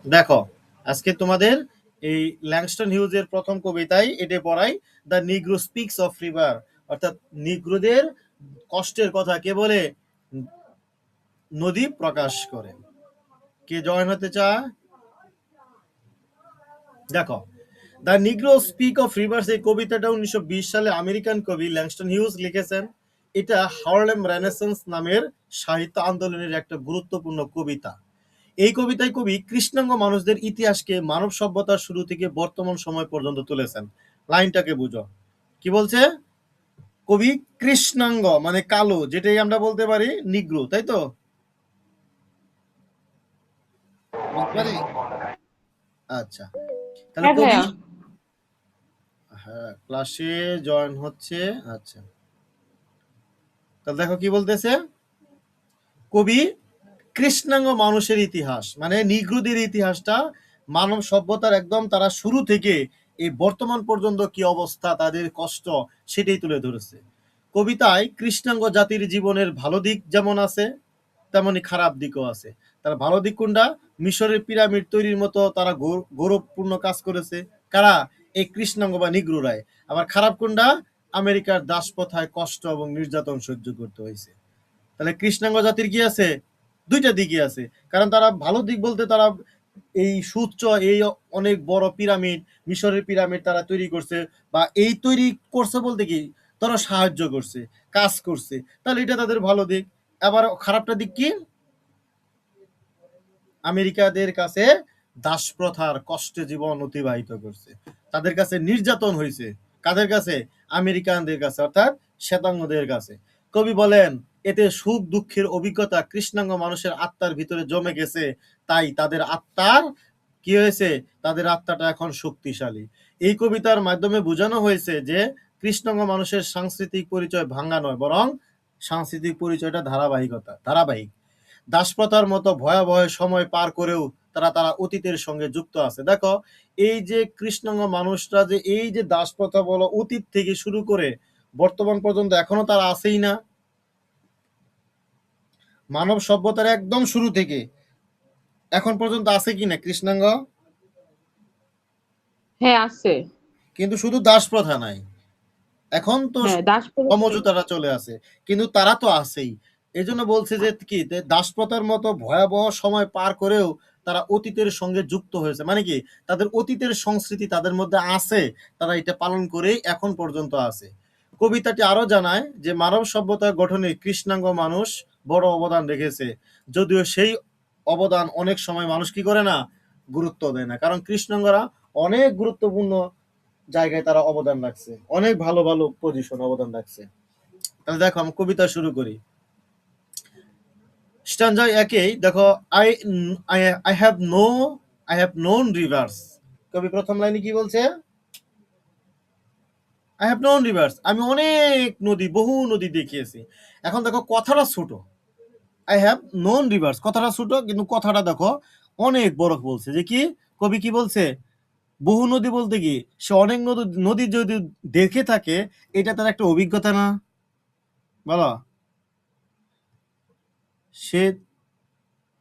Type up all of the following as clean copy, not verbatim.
দেখো, আজকে তোমাদের এই ল্যাংস্টন হিউজের প্রথম কবিতায় এটা পড়াই, দ্য নিগ্রো স্পিক্স অফ রিভার, অর্থাৎ নিগ্রোদের কষ্টের কথা কে বলে? নদী প্রকাশ করে। কে জয়েন হতে চায়? দেখো, the Negro speak of rivers এই কবিতাটা 1920 সালে আমেরিকান কবি ল্যাংস্টন হিউজ লিখেছেন। এটা হার্লেম রেনেসান্স নামের সাহিত্য আন্দোলনের একটা গুরুত্বপূর্ণ কবিতা। এই কবিতায় কবি কৃষ্ণাঙ্গ মানুষদের ইতিহাসকে মানব সভ্যতার শুরু থেকে বর্তমান সময় পর্যন্ত তুলেছেন। লাইনটাকে বুঝো, কি বলছে? কবি কৃষ্ণাঙ্গ মানে কালো, যেটাই আমরা বলতে পারি নিগ্রো, তাই তো? বুঝতে পারি? আচ্ছা, তাহলে হ্যাঁ কবি, ভাইয়া। হ্যাঁ ক্লাসে জয়েন হচ্ছে। আচ্ছা, তাহলে দেখো কি বলতেছে। কবি কৃষ্ণাঙ্গ মানুষের ইতিহাস মানে নিগ্রোদের ইতিহাসটা মানব সভ্যতার একদম তারা শুরু থেকে এই বর্তমান পর্যন্ত কি অবস্থা, তাদের কষ্ট, সেটাই তুলে ধরেছে। কবিতায় কৃষ্ণাঙ্গ জাতির জীবনের ভালো দিক যেমন আছে, তেমনি খারাপ দিকও আছে। তার ভালো দিক কোনটা? মিশরের পিরামিড তৈরির মতো তারা গৌরবপূর্ণ কাজ করেছে। কারা? এই কৃষ্ণাঙ্গ বা নিগ্রোরায়। আবার খারাপ কোনটা? আমেরিকার দাসপ্রথায় কষ্ট এবং নির্যাতন সহ্য করতে হয়েছে। তাহলে কৃষ্ণাঙ্গ জাতির কি আছে? দুইটা দিকই আছে। কারণ তারা ভালো দিক বলতে তারা এই সুউচ্চ, এই অনেক বড় পিরামিড, মিশরের পিরামিড তারা তৈরি করছে, বা এই তৈরি করছে বলতে কি তারা সাহায্য করছে, কাজ করছে, তাহলে এটা তাদের ভালো দিক। আবার খারাপটা দিক কি? আমেরিকাদের কাছে দাসপ্রথার কষ্টে জীবন অতিবাহিত করছে, তাদের কাছে নির্যাতন হয়েছে। কাদের কাছে? আমেরিকানদের কাছে, অর্থাৎ শ্বেতাঙ্গদের কাছে। কবি বলেন, এতে সুখ দুঃখের অভিজ্ঞতা কৃষ্ণাঙ্গ মানুষের আত্মার ভিতরে জমে গেছে, তাই তাদের আত্মার কি হয়েছে? তাদের আত্মাটা এখন শক্তিশালী। এই কবিতার মাধ্যমে বোঝানো হয়েছে যে কৃষ্ণাঙ্গ মানুষের সাংস্কৃতিক পরিচয় ভাঙ্গা নয়, বরং সাংস্কৃতিক পরিচয়টা ধারাবাহিক। দাসপ্রথার মতো ভয়াবহ সময় পার করেও তারা তারা অতীতের সঙ্গে যুক্ত আছে। দেখো, এই যে কৃষ্ণাঙ্গ মানুষরা যে এই যে দাসপ্রথা বলো অতীত থেকে শুরু করে বর্তমান পর্যন্ত এখনো তারা আছেই না। মানব সভ্যতার একদম শুরু থেকে এখন পর্যন্ত আছে কিনা কৃষ্ণাঙ্গ? হ্যাঁ আছে। কিন্তু শুধু দাসপ্রথা নাই, এখন তো হ্যাঁ দাস প্রজাতন্ত্র। সমঝোতারা চলে আসে, কিন্তু তারা তো আছেই। এই জন্য বলছে যে কি, দাসপ্রথার মতো ভয়াবহ সময় পার করেও তারা অতীতের সঙ্গে যুক্ত হয়েছে, মানে কি তাদের অতীতের সংস্কৃতি তাদের মধ্যে আছে, তারা এটা পালন করেই এখন পর্যন্ত আছে। কবিতাটি আরো জানায় যে মানব সভ্যতা গঠনে কৃষ্ণাঙ্গ মানুষ বড় অবদান রেখেছে, যদিও সেই অবদান অনেক সময় মানুষ কি করে না, গুরুত্ব দেয় না। কারণ কৃষ্ণাঙ্গরা অনেক গুরুত্বপূর্ণ জায়গায় তারা অবদান রাখছে, অনেক ভালো ভালো পজিশন অবদান রাখছে। তাহলে দেখো আমি কবিতা শুরু করি। স্ট্যান্জা একেই দেখো, I I I have no I have known rivers. কবি প্রথম লাইনে কি বলছে? আই হ্যাভ নোন রিভার্স, আমি অনেক নদী, বহু নদী দেখিয়েছি। এখন দেখো কথাটা ছোট, আই হ্যাভ নোন রিভার্স কথাটা ছোট, কিন্তু কথাটা দেখো অনেক বড় বলছে। যে কি কবি কি বলছে? বহু নদী বলতে কি সে অনেক নদী নদী যদি দেখে থাকে, এটা তার একটা অভিজ্ঞতা না? বলো, সে,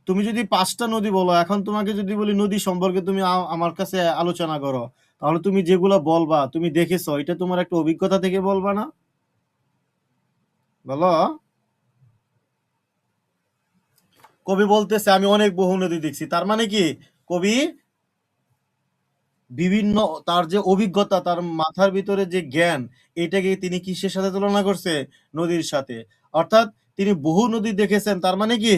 তুমি যদি 5টা নদী বলো, এখন তোমাকে যদি বলি নদী সম্পর্কে তুমি আমার কাছে আলোচনা করো, তাহলে তুমি যেগুলো বলবা তুমি দেখেছো, এটা তোমার একটা অভিজ্ঞতা থেকে বলবা না? বলো। কবি বলতেছে আমি অনেক বহু নদী দেখছি, তার মানে কি কবি বিভিন্ন, তার যে অভিজ্ঞতা, তার মাথার ভিতরে যে জ্ঞান, এটাকে তিনি কিসের সাথে তুলনা করছে? নদীর সাথে। অর্থাৎ তিনি বহু নদী দেখেছেন, তার মানে কি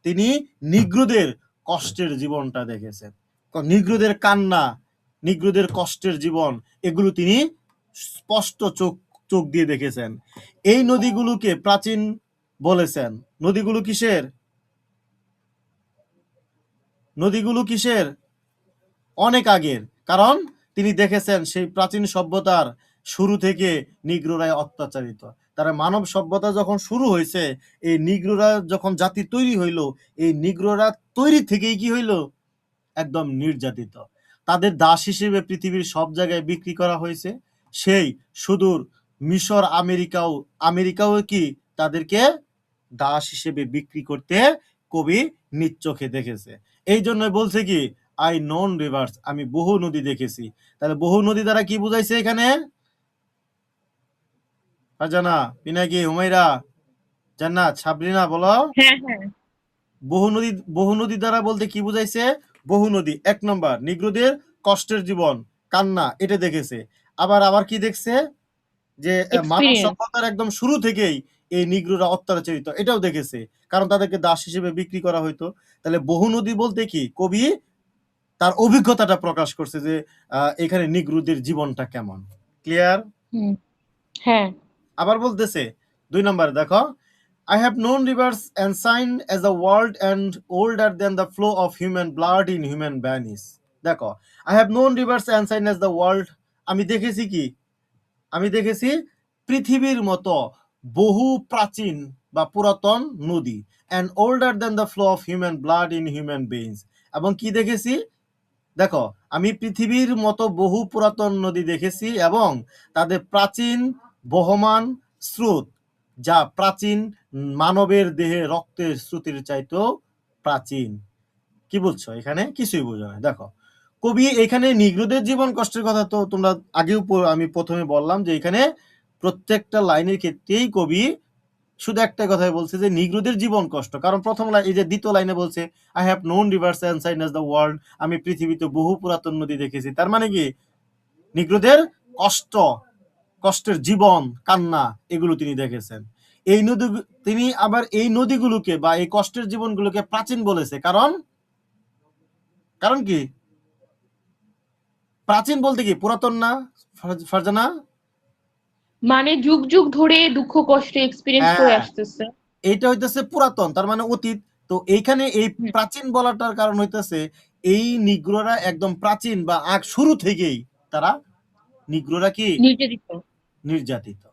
তিনি নিগ্রোদের কষ্টের জীবনটা দেখেছেন, নিগ্রোদের কান্না, নিগ্রোদের কষ্টের জীবন, এগুলো তিনি স্পষ্ট চোখ চোখ দিয়ে দেখেছেন। এই নদীগুলোকে প্রাচীন বলেছেন। নদীগুলো কিসের? নদীগুলো কিসের? অনেক আগের। কারণ তিনি দেখেছেন সেই প্রাচীন সভ্যতার শুরু থেকে নিগ্রোরাই অত্যাচারিত। তারা মানব সভ্যতা যখন শুরু হয়েছে, এই নিগ্রোরা যখন জাতি তৈরি হইল, এই নিগ্রোরা তৈরি থেকেই কি হইল? একদম নির্যাতিত। তাদের দাস হিসেবে পৃথিবীর সব জায়গায় বিক্রি করা হয়েছে। সেই সুদূর মিশর, আমেরিকাও কি তাদেরকে দাস হিসেবে বিক্রি করতে কবি নিজ চোখে দেখেছে। এই জন্য বলছে কি আই নন রিভার্স, আমি বহু নদী দেখেছি। তাহলে বহু নদী দ্বারা কি বুঝাইছে এখানে? ফারজানা, পিনাকি, হুমাইরা, জান্নাত, সাবরিনা বলো। হ্যাঁ হ্যাঁ। বহু নদী দ্বারা বলতে কি বুঝাইছে? বহু নদী। 1 নম্বর, নিগ্রোদের কষ্টের জীবন, কান্না, এটা দেখেছে। আবার কি দেখছে? যে মানব এক্সপিরিয়েন্স। সভ্যতার একদম শুরু থেকেই এই নিগ্রোরা অত্যাচারিত, এটাও দেখেছে, কারণ তাদেরকে দাস হিসেবে বিক্রি করা হইতো। তাহলে বহু নদী বলতে কি, কবি তার অভিজ্ঞতাটা প্রকাশ করছে যে এখানে নিগ্রোদের জীবনটা কেমন। ক্লিয়ার? হুম। হ্যাঁ। আবার বলতেছে 2 নম্বরে দেখো, I have known rivers ancient as the world and older than the flow of human blood in human veins. দেখো, I have known rivers ancient as the world, আমি দেখেছি কি? আমি দেখেছি পৃথিবীর মতো বহু প্রাচীন বা পুরাতন নদী, and older than the flow of human blood in human veins, এবং কি দেখেছি? দেখো, আমি পৃথিবীর মতো বহু পুরাতন নদী দেখেছি এবং তাদের প্রাচীন বহমান স্রোত, যা প্রাচীন মানবের দেহে রক্তের স্রোতের চাইতেও প্রাচীন। কি বলছো এখানে? কিছুই বোঝো না। দেখো, কবি এখানে নিগ্রোদের জীবন কষ্টের কথা তো তোমরা আগেও আমি প্রথমে বললাম যে এখানে প্রত্যেকটা লাইনের ক্ষেত্রেই কবি শুধু একটা কথাই বলছে যে নিগ্রোদের জীবন কষ্ট। কারণ প্রথম লাইন, এই যে দ্বিতীয় লাইনে বলছে I have known rivers and S the world, আমি পৃথিবীতে বহু পুরাতন নদী দেখেছি। তার মানে কি, নিগ্রোদের কষ্ট, কষ্টের জীবন, কান্না, এগুলো তিনি দেখেছেন। এই নদী, তিনি আবার এই নদীগুলোকে বা এই কষ্টের জীবনগুলোকে প্রাচীন বলেছে। কারণ কারণ কি? প্রাচীন বলতে কি পুরাতন না, ফারজানা? মানে যুগ যুগ ধরে দুঃখ কষ্ট এক্সপিরিয়েন্স করে হ্যাঁ, আসতেছে। এইটা হইতেছে পুরাতন, তার মানে অতীত। তো এইখানে এই হুম। প্রাচীন বলাটার কারণ হইতেছে এই নিগ্রোরা একদম প্রাচীন বা আগ শুরু থেকেই তারা, নিগ্রোরা কি, নির্যাতিত। নির্যাতিত।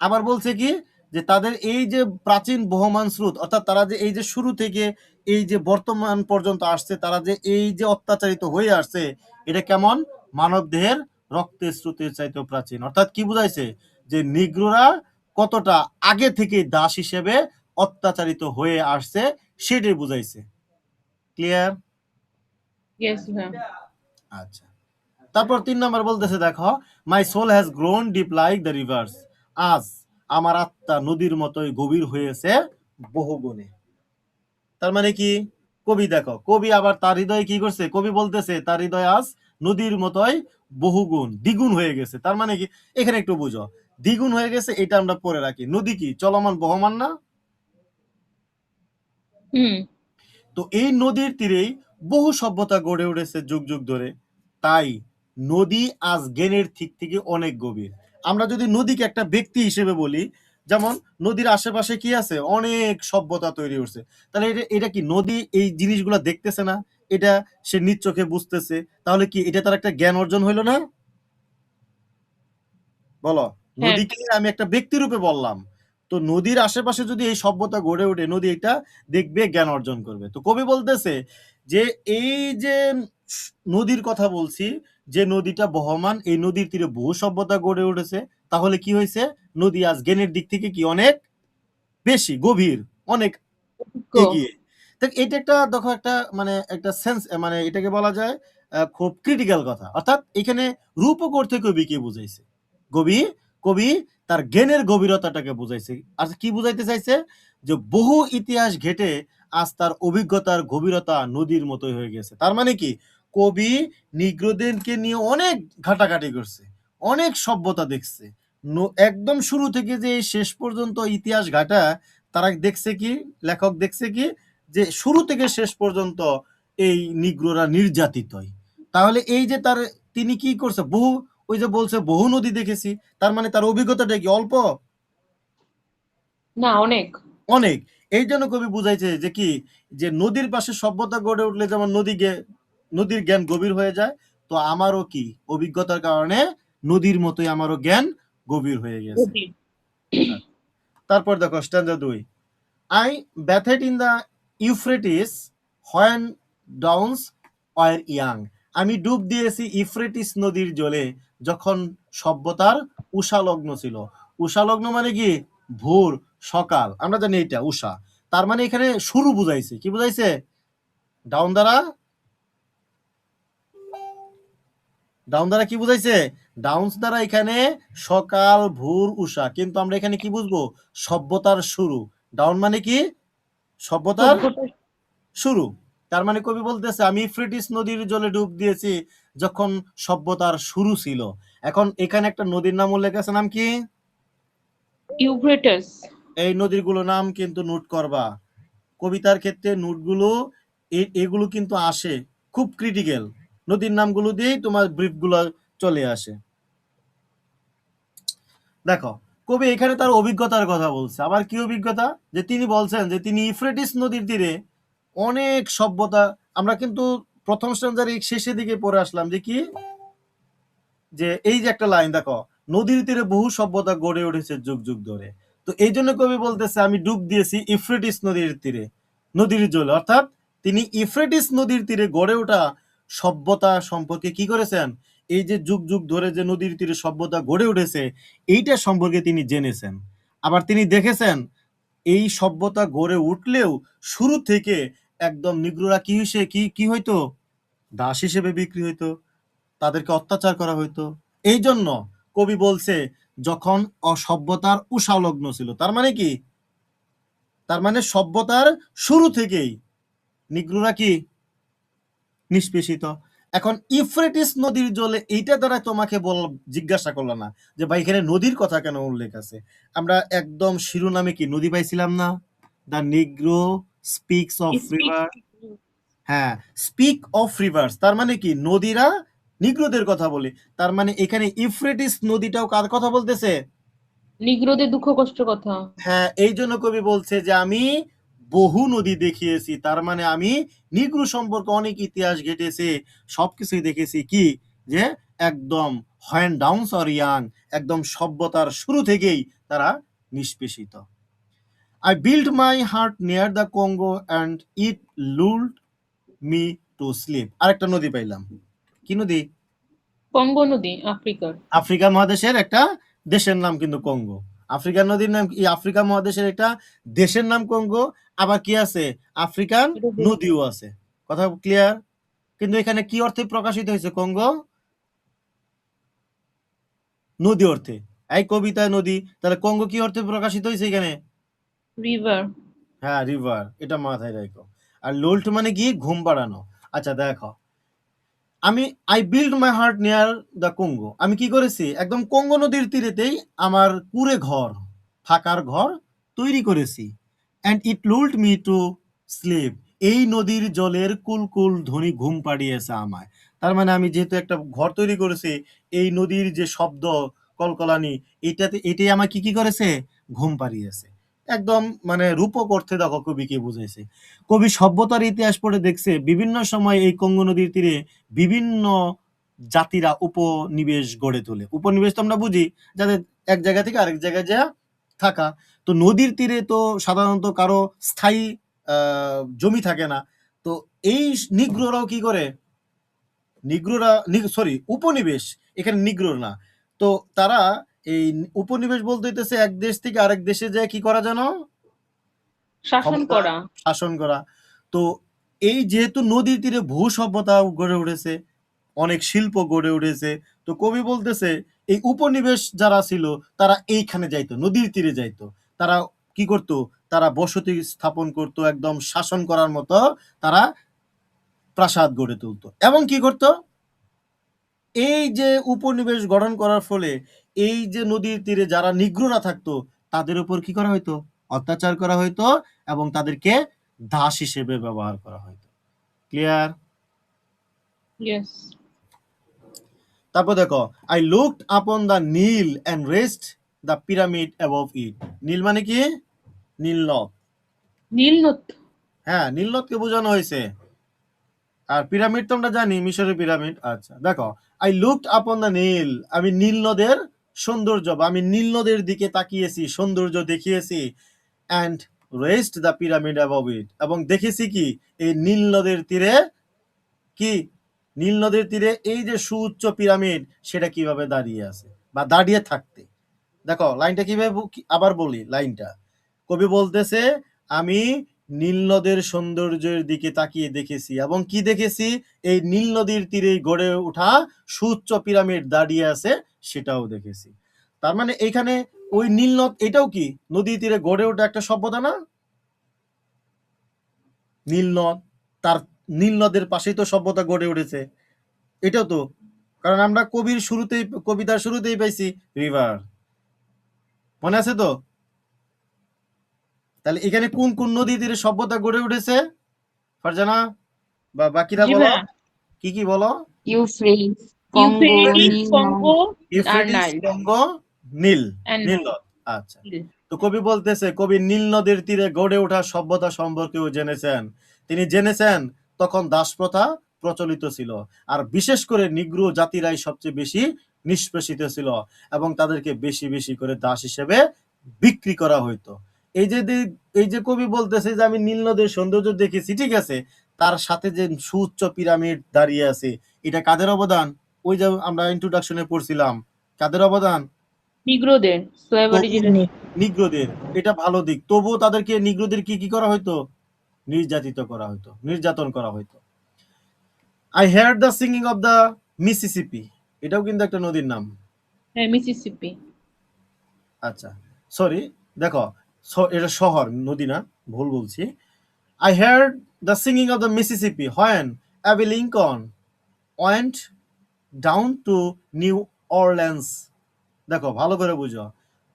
আবার বলছে কি, যে তাদের এই যে প্রাচীন বহমান স্রোত, অর্থাৎ তারা যে এই যে শুরু থেকে এই যে বর্তমান পর্যন্ত আসছে, তারা যে এই যে অত্যাচারিত হয়ে আসছে, এটা কেমন? মানব দেহের রক্তের স্রোতের চাইতেও প্রাচীন। অর্থাৎ কি বুঝাইছে? যে নিগ্রোরা কতটা আগে থেকে দাস হিসেবে অত্যাচারিত হয়ে আসছে, সেটাই বুঝাইছে। ক্লিয়ার? ইয়েস ভাইয়া। আচ্ছা, তারপর 3 নম্বর বলতেছে দেখো, my soul has grown deep like the rivers, আজ আমার আত্মা নদীর মতোই গভীর হয়েছে বহুগুণে। তার মানে কি? কবি দেখো, কবি আবার তার হৃদয়ে কি করছে? কবি বলতেছে তার হৃদয় আজ নদীর মতোই বহুগুণ, দ্বিগুণ হয়ে গেছে। তার মানে কি? এখানে একটু বুঝো, দ্বিগুণ হয়ে গেছে এটা আমরা পরে রাখি। নদী কি চলমান বহমান না? হুম। তো এই নদীর তীরেই বহু সভ্যতা গড়ে উঠেছে যুগ যুগ ধরে। তাই নদী আজ জ্ঞানের দিক থেকে অনেক গভীর। আমরা যদি নদীকে একটা ব্যক্তি হিসেবে বলি, যেমন নদীর আশেপাশে কি আছে? অনেক সভ্যতা তৈরি হচ্ছে। তাহলে এটা এটা কি নদী এই জিনিসগুলো দেখতেছে না? এটা সে নিজ চোখে বুঝতেছে। তাহলে কি এটা তার একটা জ্ঞান অর্জন হইলো না? বলো। হ্যাঁ। নদীকে আমি একটা ব্যক্তি রূপে বললাম। তো নদীর আশেপাশে যদি এই সভ্যতা গড়ে ওঠে, নদী এটা দেখবে, জ্ঞান অর্জন করবে। তো কবি বলতেছে যে এই যে নদীর কথা বলছি, যে নদীটা বহমান, এই নদীর তীরে বহু সভ্যতা গড়ে উঠেছে। তাহলে কি হয়েছে? নদী আজ জ্ঞানের দিক থেকে কি অনেক বেশি গভীর, অনেক অভিজ্ঞ। এগিয়ে। তো এটা একটা দেখো, একটা মানে একটা সেন্স, মানে এটাকে বলা যায় খুব ক্রিটিক্যাল কথা। অর্থাৎ এখানে রূপক অর্থে কবি কি বুঝাইছে? কবি কবি তার জ্ঞানের গভীরতাটাকে বুঝাইছে। আর কি বুঝাইতে চাইছে? যে বহু ইতিহাস ঘেটে আজ তার অভিজ্ঞতার গভীরতা নদীর মতোই হয়ে গেছে। তার মানে কি, কবি নিগ্রোদেরকে নিয়ে অনেক ঘাটাঘাটি করছে, অনেক সভ্যতা দেখছে। একদম শুরু থেকে যে এই শেষ পর্যন্ত ইতিহাস ঘাটা, তারা দেখছে কি, লেখক দেখছে কি, যে শুরু থেকে শেষ পর্যন্ত এই নিগ্রোরা নির্যাতিতই। তাহলে এই যে তার, তিনি কি করছে? বহু, ওই যে বলছে বহু নদী দেখেছি, তার মানে তার অভিজ্ঞতাটা কি অল্প? না, অনেক। অনেক। এই জন্য কবি বুঝাইছে যে কি, যে নদীর পাশে সভ্যতা গড়ে উঠলে যেমন নদীর জ্ঞান গভীর হয়ে যায়, তো আমারও কি অভিজ্ঞতার কারণে নদীর মতোই আমারও জ্ঞান গভীর হয়ে গেছে। গভীর। আচ্ছা, তারপর দেখো স্ট্যান্জা 2, I bathed in the Euphrates when dawns were young. আমি ডুব দিয়েছি ইউফ্রেটিস নদীর জলে যখন সভ্যতার উষালগ্ন ছিল। উষালগ্ন মানে কি? ভোর, সকাল, আমরা জানি এটা উষা। তার মানে এখানে শুরু বুঝাইছে। কি বুঝাইছে? ডাউন দ্বারা ডাউন দ্বারা কি বুঝাইছে? ডাউনস দ্বারা এখানে সকাল, ভোর, উষা, কিন্তু আমরা এখানে কি বুঝবো? সভ্যতার শুরু। ডাউন মানে কি? সভ্যতার সভ্যতা। শুরু। তার মানে কবি বলতেছে আমি ইউফ্রেটিস নদীর জলে ডুব দিয়েছি যখন সভ্যতার শুরু ছিল। এখন এখানে একটা নদীর নাম উল্লেখ আছে, নাম কি? ইউফ্রেটাস। এই নদীগুলো নাম কিন্তু নোট করবা। কবিতার ক্ষেত্রে নোটগুলো এগুলো কিন্তু আসে, খুব ক্রিটিক্যাল। নদীর নামগুলো দিয়েই তোমার ব্রিফগুলো চলে আসে। দেখো, কবি এখানে তার অভিজ্ঞতার কথা বলছে। আবার কি অভিজ্ঞতা? যে তিনি বলছেন যে তিনি ইউফ্রেটিস নদীর তীরে অনেক সভ্যতা, আমরা কিন্তু প্রথম স্ট্যান্ডার শেষের দিকে পড়ে আসলাম যে কি, যে এই যে একটা লাইন দেখো, নদীর তীরে বহু সভ্যতা গড়ে উঠেছে যুগ যুগ ধরে। তো এই জন্য কবি বলতেছে আমি ডুব দিয়েছি ইউফ্রেটিস নদীর তীরে, নদীর জলে। অর্থাৎ তিনি ইউফ্রেটিস নদীর তীরে গড়ে ওঠা সভ্যতা সম্পর্কে কি করেছেন? এই যে যুগ যুগ ধরে যে নদীর তীরে সভ্যতা গড়ে উঠেছে, এইটা সম্পর্কে তিনি জেনেছেন। আবার তিনি দেখেছেন এই সভ্যতা গড়ে উঠলেও শুরু থেকে একদম নিগ্রোরা কি হিসেবে কি হইতো? দাস হিসেবে বিক্রি হইতো, তাদেরকে অত্যাচার করা হইতো। এই জন্য কবি বলছে যখন অসভ্যতার উষালগ্ন ছিল, তার মানে কি? তার মানে সভ্যতার শুরু থেকেই নিগ্রোরা কি নিষ্পেষিত। এখন ইউফ্রেটিস নদীর জলে এইটা দ্বারা তোমাকে জিজ্ঞাসা করলো না যে ভাই এখানে নদীর কথা কেন উল্লেখ আছে। আমরা একদম শিরোনামে কি নদী পাইছিলাম না? The নিগ্রো speaks of speak. River. হ্যাঁ, স্পিক অফ রিভার্স, তার মানে কি নদীরা নিগ্রোদের কথা বলে। তার মানে এখানে ইউফ্রেটিস নদীটাও কার কথা বলতেছে? নিগ্রোদের দুঃখ কষ্ট কথা। হ্যাঁ, এই জন্য কবি বলছে যে আমি বহু নদী দেখিয়েছি। তার মানে আমি নিগ্রো সম্পর্কে অনেক ইতিহাস ঘেটেছে, সবকিছুই দেখেছি। কি যে একদম হোয়েন ডাউনস অর ইয়াং, একদম সভ্যতার শুরু থেকেই তারা নিষ্পেষিত। I build my heart near the Congo and it lulled me to sleep. আরেকটা নদী পাইলাম। কি নদী? কঙ্গো নদী, আফ্রিকার। আফ্রিকা মহাদেশের একটা দেশের নাম কিন্তু কঙ্গো। আফ্রিকার নদীর নাম কি? আফ্রিকা মহাদেশের একটা দেশের নাম কঙ্গো। আবার কি আছে? আফ্রিকান এটা দেশ। নদীও আছে। কথা ক্লিয়ার? কিন্তু এখানে কি অর্থে প্রকাশিত হয়েছে কঙ্গো? নদী অর্থে। এই কবিতায় নদী, তাহলে কঙ্গো কি অর্থে প্রকাশিত হয়েছে এখানে? রিভার। হ্যাঁ, রিভার, এটা মাথায় রাখো। আর লোল্ট মানে কি? ঘুম পাড়ানো। আচ্ছা দেখো, আমি I build my heart near the Congo, আমি কি করেছি? একদম কঙ্গো নদীর তীরেতেই আমার কুঁড়ে ঘর, ফাঁকার ঘর তৈরি করেছি। And it lulled me to sleep, এই নদীর জলের কুলকুল ধ্বনি ঘুম পাড়িয়েছে আমায়। তার মানে আমি যেহেতু একটা ঘর তৈরি করেছি, এই নদীর যে শব্দ কলকলানি, এটাই আমার কি করেছে? ঘুম পাড়িয়েছে। একদম মানে রূপক অর্থে দেখো কবি কি বুঝাইছে। কবি সভ্যতার ইতিহাস পড়ে দেখছে বিভিন্ন সময় এই কঙ্গো নদীর তীরে বিভিন্ন জাতিরা উপনিবেশ গড়ে তোলে। উপনিবেশ তো আমরা বুঝি যাদের এক জায়গা থেকে আরেক জায়গায় যা থাকা। তো নদীর তীরে তো সাধারণত কারো স্থায়ী জমি থাকে না। তো এই নিগ্রোরাও কি করে? নিগ্রোরা সরি উপনিবেশ, এখানে নিগ্রোর না। তো তারা এই উপনিবেশ বলতে হইতেছে এক দেশ থেকে আরেক দেশে যায় কি করা জানো? শাসন ক্ষমতা করা। শাসন করা। তো এই যেহেতু নদীর তীরে ভূ সভ্যতা গড়ে উঠেছে, অনেক শিল্প গড়ে উঠেছে, তো কবি বলতেছে এই উপনিবেশ যারা ছিল তারা এইখানে যাইতো, নদীর তীরে যাইতো। তারা কি করত? তারা বসতি স্থাপন করত, একদম শাসন করার মতো তারা প্রাসাদ গড়ে তুলতো। এবং কি করত? এই যে উপনিবেশ গঠন করার ফলে এই যে নদীর তীরে যারা নিগ্রোরা থাকতো তাদের উপর কি করা হইতো? অত্যাচার করা হইতো এবং তাদেরকে দাস হিসেবে ব্যবহার করা হইতো। ক্লিয়ার? ইয়েস। তারপর দেখো, I looked upon the Nile and rest the pyramid above it. Nile মানে কি? নীল নদ। নীল নদ। হ্যাঁ, নীল নদকে বোঝানো হয়েছে। আর পিরামিড তো আমরা জানি মিশরের পিরামিড। আচ্ছা দেখো, আই লুকড আপন দ্য নীল, আমি নীল নদের সৌন্দর্য বা আমি নীল নদের দিকে তাকিয়েছি, সৌন্দর্য দেখিয়েছি। And rest the pyramid above it, এবং দেখেছি কি এই নীল নদের তীরে কি, নীল নদের তীরে এই যে সুউচ্চ পিরামিড সেটা কিভাবে দাঁড়িয়ে আছে বা দাঁড়িয়ে থাকতে। দেখো লাইনটা কিভাবে আবার বলি লাইনটা। কবি বলতেছে আমি নীল নদের সৌন্দর্যের দিকে তাকিয়ে দেখেছি, এবং কি দেখেছি, এই নীল নদীর তীরে গড়ে ওঠা সুউচ্চ পিরামিড দাঁড়িয়ে আছে, সেটাও দেখেছি। তার মানে এখানে ওই নীল নদ, এটাও কি নদীর তীরে গড়ে ওঠা একটা সভ্যতা না? নীল নদ, তার নীল নদের পাশেই তো সভ্যতা গড়ে উঠেছে, এটাও তো। কারণ আমরা কবিতার শুরুতেই পাইছি রিভার, মনে আছে তো? তাহলে এখানে কোন কোন নদী তীরে সভ্যতা গড়ে উঠেছে ফারজানা বা বাকিরা জি বলো, ভাইয়া। কি কি বলো? ইউফ্রেটিস, কঙ্গো, ইউফ্রেটিস, নীল নদ, কঙ্গো আর ইউফ্রেটিস, নাইল। কঙ্গো, নীল, And নীল নাইল। নদ। আচ্ছা, তো কবি বলতেছে কবি নীল নদের তীরে গড়ে ওঠা সভ্যতা সম্পর্কেও জেনেছেন। তিনি জেনেছেন তখন দাসপ্রথা প্রচলিত ছিল, আর বিশেষ করে নিগ্রো জাতিরাই সবচেয়ে বেশি নিষ্পেষিত ছিল, এবং তাদেরকে বেশি বেশি করে দাস হিসেবে বিক্রি করা হইতো। এই যে কবি বলতেছে যে আমি নীল নদের সৌন্দর্য দেখেছি, ঠিক আছে, তার সাথে যে সুউচ্চ পিরামিড দাঁড়িয়ে আছে, এটা কাদের অবদান? ওই যে আমরা ইন্ট্রোডাকশনে পড়ছিলাম, কাদের অবদান? নিগ্রোদের, স্লেভ অরিজিনের। নিগ্রোদের। এটা ভালো দিক, তবুও তাদেরকে নিগ্রোদের কি কি করা হইতো? নির্যাতিত করা হইতো, নির্যাতন করা হইতো। I heard the singing of the Mississippi, এটাও কিন্তু একটা নদীর নাম। হ্যাঁ, মিসিসিপি। আচ্ছা, সরি, দেখো, এটা শহর, নদী না, ভুল বলছি। I heard the singing of the Mississippi when Abe Lincoln went down to New Orleans. দেখো ভালো করে বুঝো,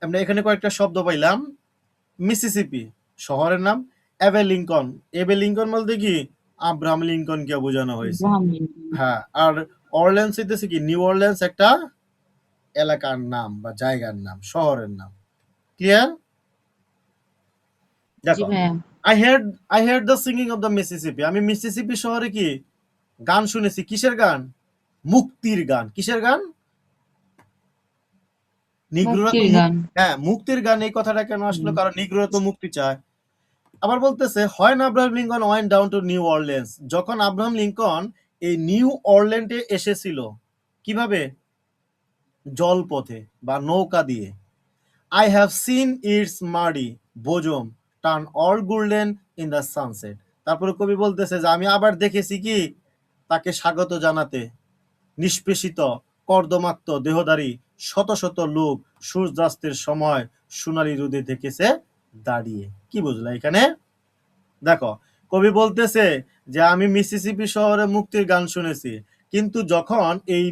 আমরা এখানে কয়েকটা শব্দ পাইলাম। মিসিসিপি শহরের নাম, এবে লিঙ্কন বলতে কি আব্রাহাম লিঙ্কনকে বোঝানো হয়েছে। Abraham Lincoln. হ্যাঁ, আর অরল্যান্ডস হইতেছে কি নিউ অরল্যান্ডস একটা এলাকার নাম বা জায়গার নাম, শহরের নাম। ক্লিয়ার? জি দেখো, ভাইয়া। I heard the singing of the Mississippi, আমি মিসিসিপি শহরে কি গান শুনেছি। কিসের গান? মুক্তির গান। কিসের গান? নিগ্রোরা তো মুক্তির গান। হ্যাঁ, মুক্তির গান। এই কথাটা কেন আসলো? কারণ নিগ্রোরা তো মুক্তি চায়। আবার বলতেছে when Abraham Lincoln went down to New Orleans, যখন আব্রাহাম লিঙ্কন এই নিউ অরল্যান্ডে এসেছিল, কিভাবে? জলপথে বা নৌকা দিয়ে। I have seen its muddy bosom turn all golden in the sunset. তারপরে কবি বলতেছে যে আমি আবার দেখেছি কি তাকে স্বাগত জানাতে নিষ্পেষিত কর্দমাক্ত দেহধারী শত শত লোক সূর্যাস্তের সময় সোনালী রোদে দেখেছে দাঁড়িয়ে। কি বুঝলা এখানে? দেখো, কবি বলতেছে যে আমি মিসিসিপি শহরে মুক্তির গান শুনেছি, কিন্তু যখন এই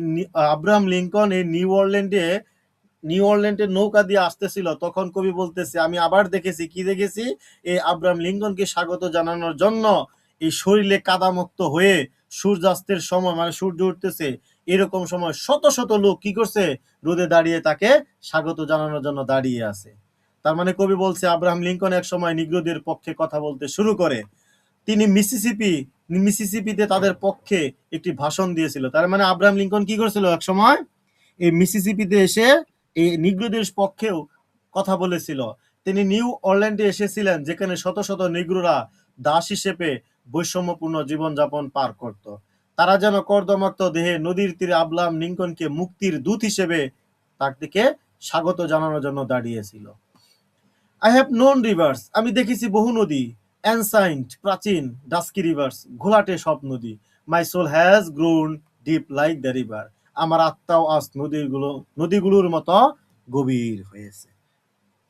আব্রাহাম লিঙ্কন এই নিউ অরল্যান্ডের নৌকা দিয়ে আসতেছিল, তখন কবি বলতেছে আমি আবার দেখেছি। কি দেখেছি? এই আব্রাহাম লিঙ্কনকে স্বাগত জানানোর জন্য এই শরীরে কাদামুক্ত হয়ে সূর্যাস্তের সময়, মানে সূর্য উঠতেছে এরকম সময় শত শত লোক কি করছে? রোদে দাঁড়িয়ে তাকে স্বাগত জানানোর জন্য দাঁড়িয়ে আছে। তার মানে কবি বলছে আব্রাহাম লিঙ্কন এক সময় নিগ্রোদের পক্ষে কথা বলতে শুরু করে। তিনি মিসিসিপিতে তাদের পক্ষে একটি ভাষণ দিয়েছিল। তার মানে আব্রাহাম লিঙ্কন কি করেছিল এক সময়? এই মিসিসিপিতে এসে এই নিগ্রোদের পক্ষেও কথা বলেছিল। তিনি নিউ অরল্যান্ডে এসেছিলেন, যেখানে শত শত নিগ্রোরা দাস হিসেবে বৈষম্যপূর্ণ জীবনযাপন পার করত। তারা যেন কর্দমাক্ত দেহে নদীর তীরে আব্রাহাম লিঙ্কনকে মুক্তির দূত হিসেবে তার দিকে স্বাগত জানানোর জন্য দাঁড়িয়েছিল। আই হ্যাভ নোন রিভার্স, আমি দেখেছি বহু নদী। অ্যানসাইন্ট, প্রাচীন, ডাস্কি রিভার্স, ঘোলাটে সব নদী। My soul has grown deep like the river, আমার আত্মাও আজ নদীগুলোর মতো গভীর হয়েছে।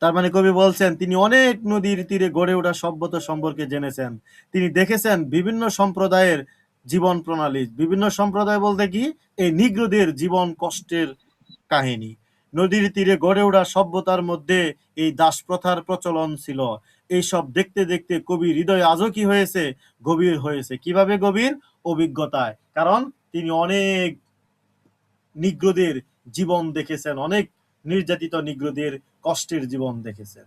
তার মানে কবি বলছেন তিনি অনেক নদীর তীরে গড়ে ওঠা সভ্যতা সম্পর্কে জেনেছেন। তিনি দেখেছেন বিভিন্ন সম্প্রদায়ের জীবন প্রণালী। বিভিন্ন সম্প্রদায় বলতে কি? এই নিগ্রোদের জীবন কষ্টের কাহিনী। নদীর তীরে গড়ে ওঠা সভ্যতার মধ্যে এই দাসপ্রথার প্রচলন ছিল। এইসব দেখতে দেখতে কবির হৃদয় আজও কি হয়েছে? গভীর হয়েছে। কিভাবে গভীর? অভিজ্ঞতায়। কারণ তিনি অনেক নিগ্রোদের জীবন দেখেছেন, অনেক নির্যাতিত নিগ্রোদের কষ্টের জীবন দেখেছেন।